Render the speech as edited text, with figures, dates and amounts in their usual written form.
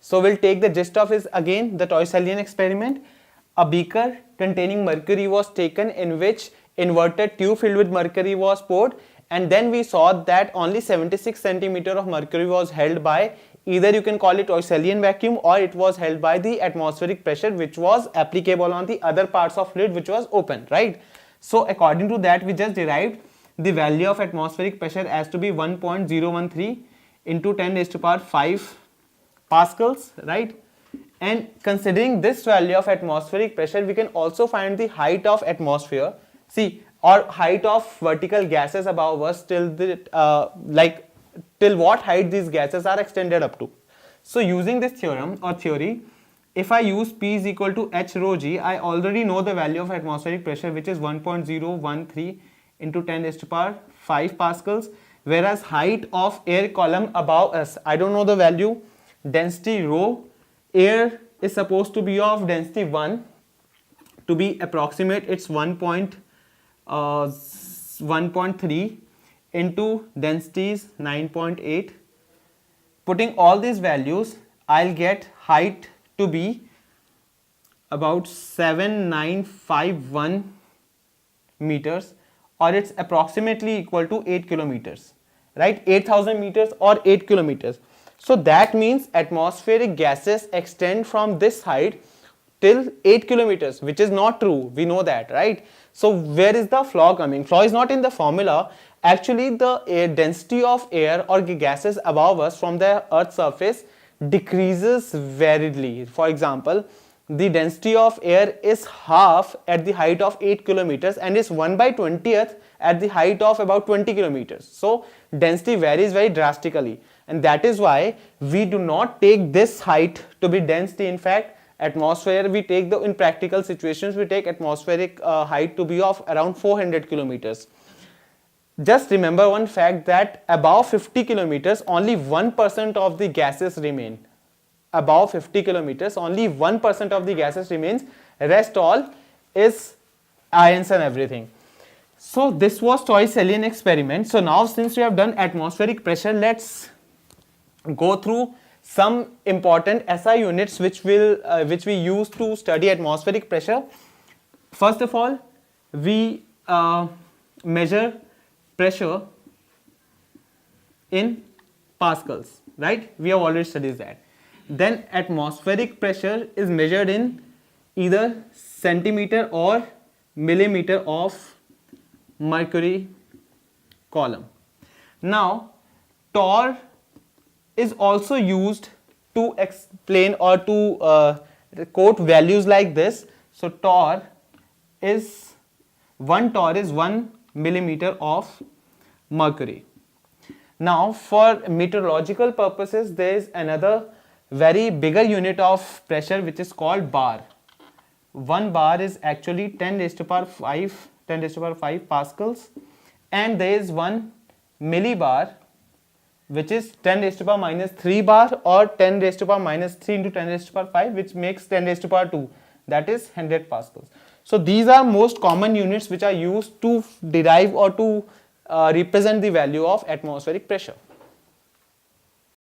So we'll take the gist of is again the Toy-Sellian experiment. A beaker containing mercury was taken in which inverted tube filled with mercury was poured, and then we saw that only 76 centimeter of mercury was held by, either you can call it Toy-Sellian vacuum, or it was held by the atmospheric pressure which was applicable on the other parts of fluid which was open, right? So according to that we just derived the value of atmospheric pressure as to be 1.013 into 10 raised to power 5 pascals, right? And considering this value of atmospheric pressure, we can also find the height of atmosphere, see, or height of vertical gases above us till the till what height these gases are extended up to. So using this theorem or theory, if I use P is equal to H rho g, I already know the value of atmospheric pressure, which is 1.013 into 10 raised to power 5 pascals, whereas height of air column above us, I don't know the value. Density rho, air is supposed to be of density 1, to be approximate it's 1.3 into density is 9.8. Putting all these values, I'll get height to be about 7951 meters, or it's approximately equal to 8 kilometers, right? 8000 meters or 8 kilometers. So that means atmospheric gases extend from this height till 8 kilometers, which is not true. We know that, right? So where is the flaw coming? Flaw is not in the formula. Actually, the air density of air or gases above us from the Earth's surface decreases variably. For example, the density of air is half at the height of 8 kilometers and is 1/20th at the height of about 20 kilometers. So density varies very drastically, and that is why we do not take this height to be density. In fact, atmosphere we take in practical situations we take atmospheric height to be of around 400 kilometers. Just remember one fact, that above 50 kilometers only 1% of the gases remain. Above 50 kilometers only 1% of the gases remains, rest all is ions and everything. So this was Toy-Sellian experiment. So now since we have done atmospheric pressure, let's go through some important SI units which we use to study atmospheric pressure. First of all, we measure pressure in pascals, right? We have already studied that. Then atmospheric pressure is measured in either centimeter or millimeter of mercury column. Now torr is also used to explain or to quote values like this. So torr is 1 millimeter of mercury. Now for meteorological purposes, there is another very bigger unit of pressure which is called bar. 1 bar is actually 10 raised to power 5 pascals, and there is 1 millibar which is 10 raised to power minus 3 bar, or 10 raised to power minus 3 into 10 raised to power 5, which makes 10 raised to power 2, that is 100 pascals. So these are most common units which are used to derive or to represent the value of atmospheric pressure.